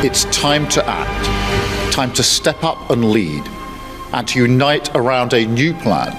It's time to act, time to step up and lead, and to unite around a new plan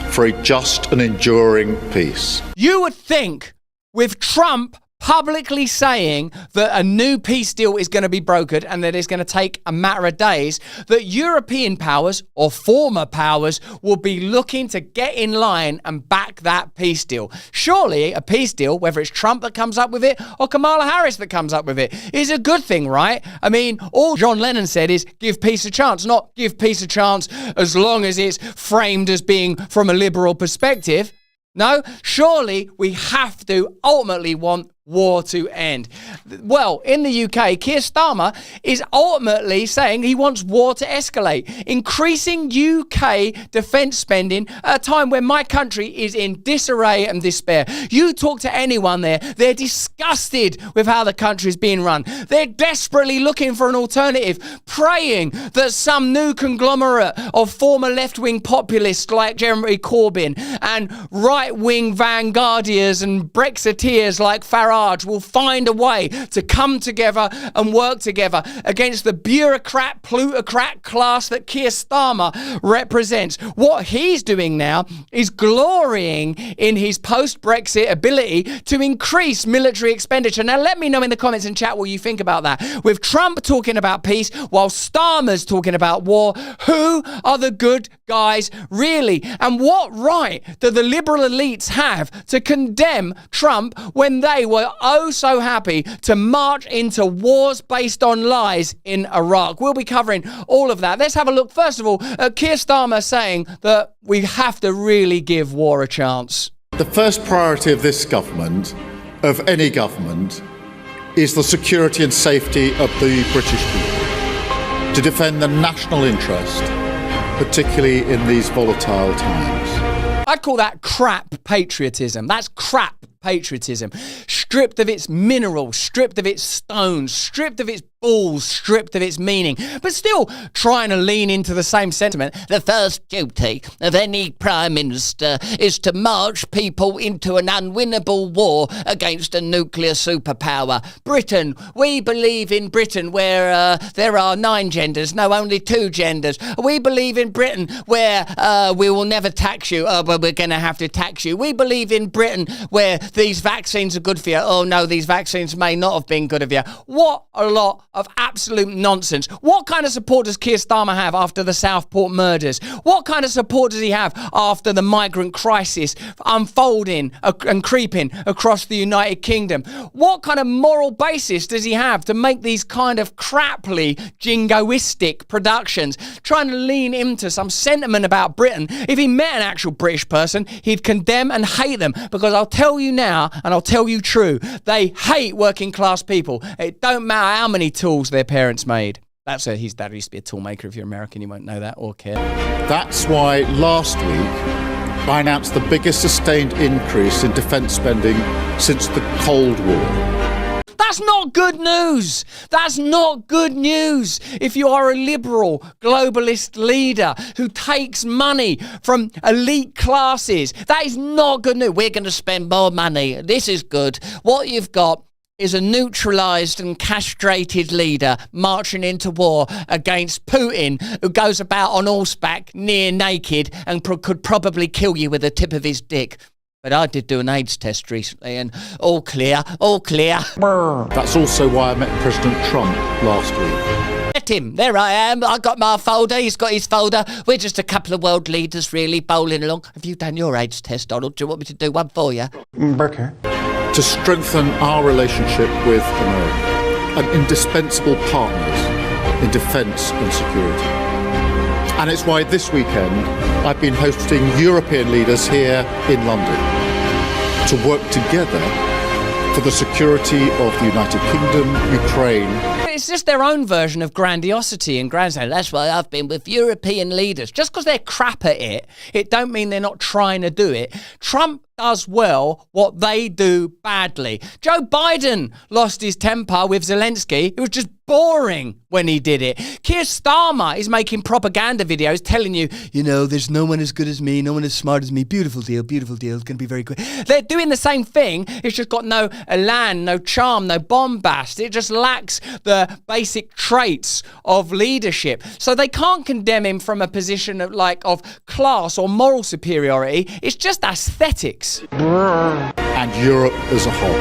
for a just and enduring peace. You would think with Trump publicly saying that a new peace deal is going to be brokered and that it's going to take a matter of days, that European powers or former powers will be looking to get in line and back that peace deal. Surely a peace deal, whether it's Trump that comes up with it or Kamala Harris that comes up with it, is a good thing, right? I mean, all John Lennon said is give peace a chance, not give peace a chance as long as it's framed as being from a liberal perspective. No, surely we have to ultimately want war to end. Well, in the UK, Keir Starmer is ultimately saying he wants war to escalate, increasing UK defence spending at a time when my country is in disarray and despair. You talk to anyone there, they're disgusted with how the country is being run. They're desperately looking for an alternative, praying that some new conglomerate of former left-wing populists like Jeremy Corbyn and right-wing vanguardians and Brexiteers like Farage will find a way to come together and work together against the bureaucrat, plutocrat class that Keir Starmer represents. What he's doing now is glorying in his post-Brexit ability to increase military expenditure. Now, let me know in the comments and chat what you think about that. With Trump talking about peace while Starmer's talking about war, who are the good guys really? And what right do the liberal elites have to condemn Trump when they were oh so happy to march into wars based on lies in Iraq? We'll be covering all of that. Let's have a look, first of all, at Keir Starmer saying that we have to really give war a chance. The first priority of this government, of any government, is the security and safety of the British people, to defend the national interest, particularly in these volatile times. I'd call that crap patriotism. That's crap patriotism. Stripped of its minerals, stripped of its stones, stripped of its balls, stripped of its meaning, but still trying to lean into the same sentiment. The first duty of any Prime Minister is to march people into an unwinnable war against a nuclear superpower. Britain, we believe in Britain where there are 9 genders, no, only 2 genders. We believe in Britain where we will never tax you, but we're going to have to tax you. We believe in Britain where these vaccines are good for you. Oh no, these vaccines may not have been good for you. What a lot of absolute nonsense. What kind of support does Keir Starmer have after the Southport murders? What kind of support does he have after the migrant crisis unfolding and creeping across the United Kingdom? What kind of moral basis does he have to make these kind of craply, jingoistic productions, trying to lean into some sentiment about Britain? If he met an actual British person, he'd condemn and hate them, because I'll tell you now, and I'll tell you true, they hate working class people. It don't matter how many tools their parents made. His dad used to be a tool maker. If you're American, you won't know that or care. That's why last week I announced the biggest sustained increase in defence spending since the Cold War. That's not good news. That's not good news. If you are a liberal, globalist leader who takes money from elite classes, that is not good news. We're going to spend more money. This is good. What you've got is a neutralised and castrated leader marching into war against Putin, who goes about on horseback near naked and could probably kill you with the tip of his dick. But I did do an AIDS test recently and all clear, all clear. That's also why I met President Trump last week. Met him. There I am. I got my folder. He's got his folder. We're just a couple of world leaders really bowling along. Have you done your AIDS test, Donald? Do you want me to do one for you? Okay. To strengthen our relationship with America, and indispensable partners in defence and security. And it's why this weekend I've been hosting European leaders here in London to work together for the security of the United Kingdom, Ukraine. It's just their own version of grandiosity and grandstand. That's why I've been with European leaders. Just because they're crap at it, it don't mean they're not trying to do it. Trump does well what they do badly. Joe Biden lost his temper with Zelensky. It was just boring when he did it. Keir Starmer is making propaganda videos telling you, you know, there's no one as good as me, no one as smart as me. Beautiful deal, it's going to be very quick. They're doing the same thing. It's just got no elan, no charm, no bombast. It just lacks the the basic traits of leadership. So they can't condemn him from a position of class or moral superiority. It's just aesthetics. And Europe as a whole.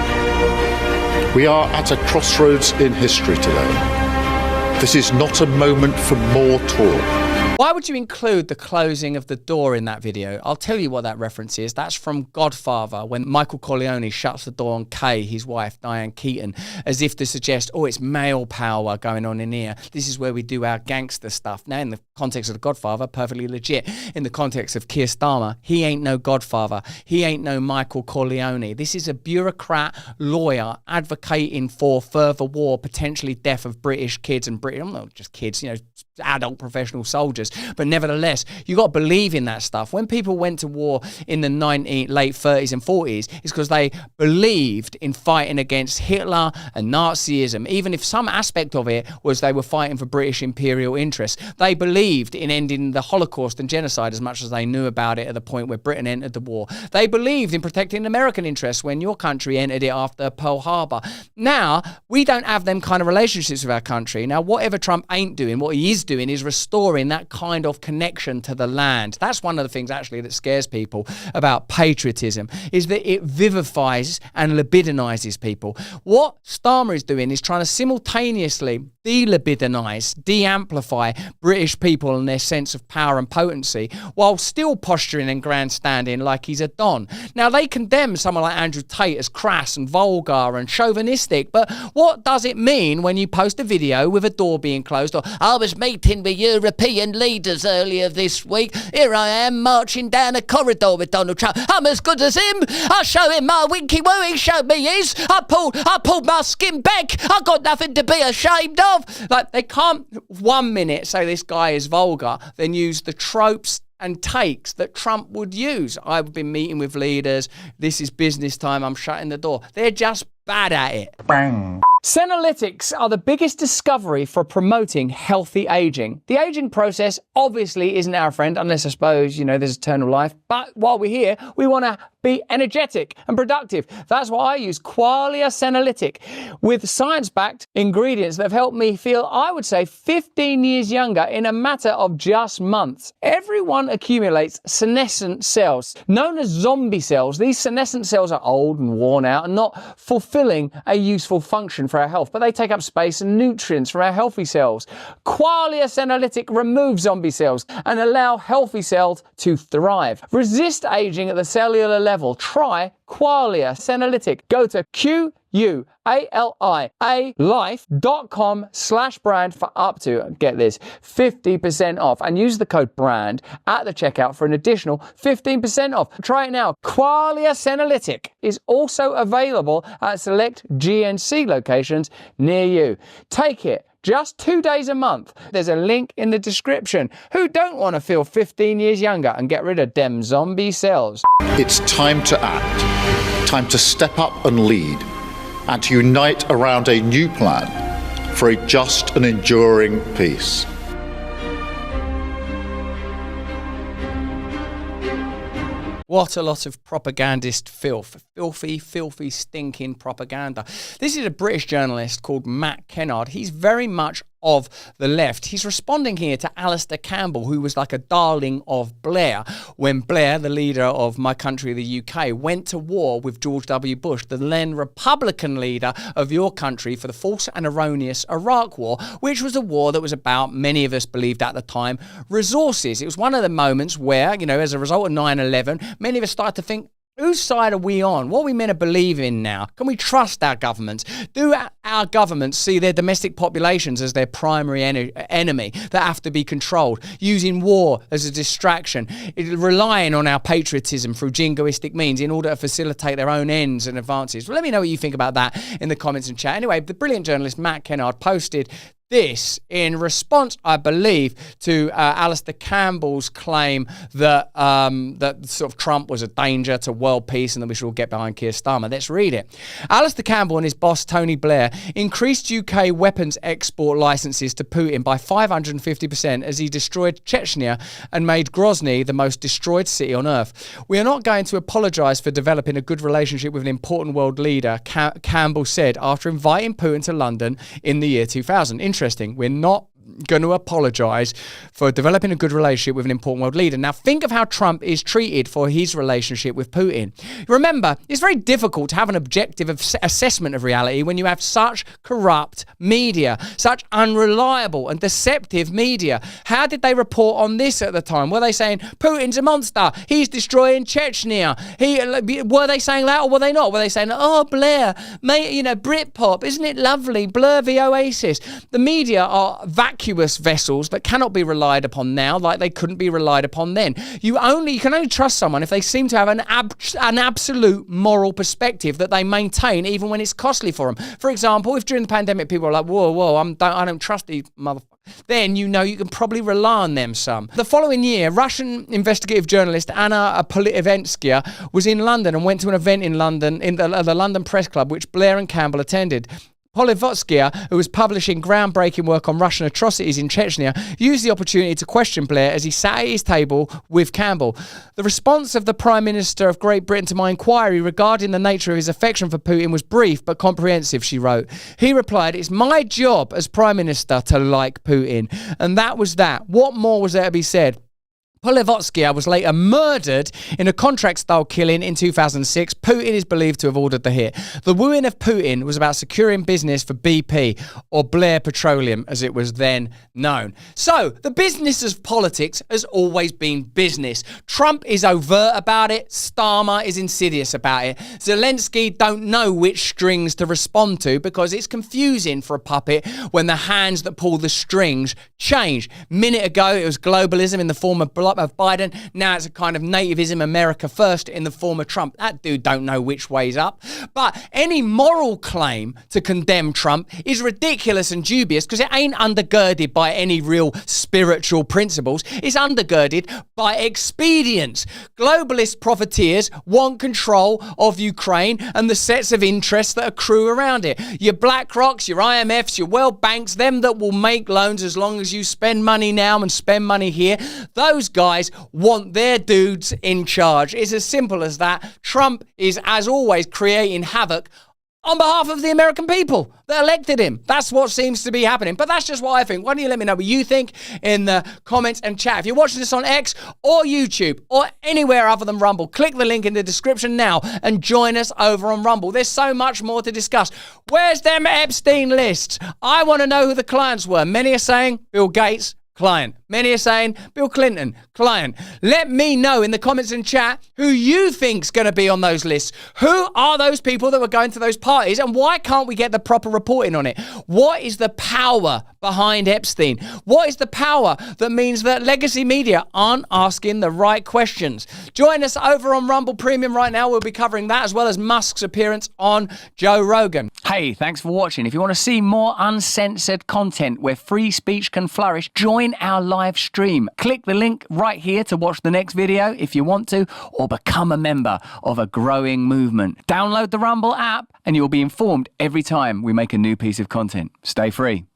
We are at a crossroads in history today. This is not a moment for more talk. Why would you include the closing of the door in that video? I'll tell you what that reference is. That's from Godfather, when Michael Corleone shuts the door on Kay, his wife, Diane Keaton, as if to suggest, oh, it's male power going on in here. This is where we do our gangster stuff. Now, in the context of the Godfather, perfectly legit. In the context of Keir Starmer, he ain't no Godfather. He ain't no Michael Corleone. This is a bureaucrat lawyer advocating for further war, potentially death of British kids and not just kids, adult professional soldiers. But nevertheless, you got to believe in that stuff. When people went to war in the late 30s and 40s, it's because they believed in fighting against Hitler and Nazism, even if some aspect of it was they were fighting for British imperial interests. They believed in ending the Holocaust and genocide as much as they knew about it at the point where Britain entered the war. They believed in protecting American interests when your country entered it after Pearl Harbor. Now, we don't have them kind of relationships with our country. Now, whatever Trump ain't doing, what he is doing is restoring that kind of connection to the land. That's one of the things actually that scares people about patriotism, is that it vivifies and libidinizes people. What Starmer is doing is trying to simultaneously de-libidinize, de-amplify British people and their sense of power and potency, while still posturing and grandstanding like he's a don. Now, they condemn someone like Andrew Tate as crass and vulgar and chauvinistic, but what does it mean when you post a video with a door being closed, or I was meeting with European leaders earlier this week, here I am marching down a corridor with Donald Trump, I'm as good as him, I show him my winky woo, he showed me his, I pulled my skin back, I got nothing to be ashamed of. Like, they can't 1 minute say this guy is vulgar, then use the tropes and takes that Trump would use. I've been meeting with leaders, this is business time, I'm shutting the door. They're just bad at it. Bang. Senolytics are the biggest discovery for promoting healthy aging. The aging process obviously isn't our friend, unless I suppose, there's eternal life. But while we're here, we want to be energetic and productive. That's why I use Qualia Senolytic, with science-backed ingredients that have helped me feel, I would say, 15 years younger in a matter of just months. Everyone accumulates senescent cells, known as zombie cells. These senescent cells are old and worn out and not fulfilling a useful function for our health, but they take up space and nutrients from our healthy cells. Qualia Senolytic removes zombie cells and allow healthy cells to thrive. Resist aging at the cellular level. Try Qualia Senolytic. Go to QUALIA-life.com/brand for up to, get this, 50% off, and use the code BRAND at the checkout for an additional 15% off. Try it now. Qualia Senolytic is also available at select GNC locations near you. Take it. Just 2 days a month. There's a link in the description. Who don't want to feel 15 years younger and get rid of them zombie cells? It's time to act, time to step up and lead, and to unite around a new plan for a just and enduring peace. What a lot of propagandist filth. Filthy, stinking propaganda. This is a British journalist called Matt Kennard. He's very much of the left. He's responding here to Alistair Campbell, who was like a darling of Blair, when Blair, the leader of my country, the UK, went to war with George W. Bush, the then Republican leader of your country, for the false and erroneous Iraq War, which was a war that was about, many of us believed at the time, resources. It was one of the moments where, as a result of 9/11, many of us started to think, whose side are we on? What are we meant to believe in now? Can we trust our governments? Do our governments see their domestic populations as their primary enemy that have to be controlled, using war as a distraction, relying on our patriotism through jingoistic means in order to facilitate their own ends and advances? Well, let me know what you think about that in the comments and chat. Anyway, the brilliant journalist Matt Kennard posted This in response, I believe, to Alistair Campbell's claim that that sort of Trump was a danger to world peace and that we should all get behind Keir Starmer. Let's read it. Alistair Campbell and his boss Tony Blair increased UK weapons export licenses to Putin by 550% as he destroyed Chechnya and made Grozny the most destroyed city on earth. We are not going to apologise for developing a good relationship with an important world leader, Campbell said after inviting Putin to London in the year 2000. Interesting. We're not going to apologise for developing a good relationship with an important world leader. Now, think of how Trump is treated for his relationship with Putin. Remember, it's very difficult to have an objective assessment of reality when you have such corrupt media, such unreliable and deceptive media. How did they report on this at the time? Were they saying, Putin's a monster, he's destroying Chechnya? Were they saying that or were they not? Were they saying, oh, Blair, mate, Britpop, isn't it lovely? Blur the Oasis. The media are vacuous vessels that cannot be relied upon now like they couldn't be relied upon then. You can only trust someone if they seem to have an absolute moral perspective that they maintain even when it's costly for them. For example, if during the pandemic people are like, whoa, I don't trust these motherfuckers, then you can probably rely on them some. The following year, Russian investigative journalist Anna Politiventskaya was in London and went to an event in London, in the London Press Club, which Blair and Campbell attended. Politiventskaya, who was publishing groundbreaking work on Russian atrocities in Chechnya, used the opportunity to question Blair as he sat at his table with Campbell. The response of the Prime Minister of Great Britain to my inquiry regarding the nature of his affection for Putin was brief but comprehensive, she wrote. He replied, it's my job as Prime Minister to like Putin. And that was that. What more was there to be said? Politiventskaya was later murdered in a contract-style killing in 2006. Putin is believed to have ordered the hit. The wooing of Putin was about securing business for BP, or Blair Petroleum, as it was then known. So, the business of politics has always been business. Trump is overt about it. Starmer is insidious about it. Zelensky don't know which strings to respond to because it's confusing for a puppet when the hands that pull the strings change. Minute ago, it was globalism in the form of Biden. Now it's a kind of nativism, America first, in the form of Trump. That dude don't know which way's up. But any moral claim to condemn Trump is ridiculous and dubious because it ain't undergirded by any real spiritual principles. It's undergirded by expedience. Globalist profiteers want control of Ukraine and the sets of interests that accrue around it. Your BlackRocks, your IMFs, your World Banks, them that will make loans as long as you spend money now and spend money here, those guys want their dudes in charge. It's as simple as that. Trump is, as always, creating havoc on behalf of the American people that elected him. That's what seems to be happening. But that's just what I think. Why don't you let me know what you think in the comments and chat. If you're watching this on X or YouTube or anywhere other than Rumble, click the link in the description now and join us over on Rumble. There's so much more to discuss. Where's them Epstein lists? I want to know who the clients were. Many are saying Bill Gates, client. Many are saying Bill Clinton, client. Let me know in the comments and chat who you think's going to be on those lists. Who are those people that were going to those parties and why can't we get the proper reporting on it? What is the power behind Epstein? What is the power that means that legacy media aren't asking the right questions? Join us over on Rumble Premium right now. We'll be covering that as well as Musk's appearance on Joe Rogan. Hey, thanks for watching. If you want to see more uncensored content where free speech can flourish, join our live stream. Click the link right here to watch the next video if you want to, or become a member of a growing movement. Download the Rumble app and you'll be informed every time we make a new piece of content. Stay free.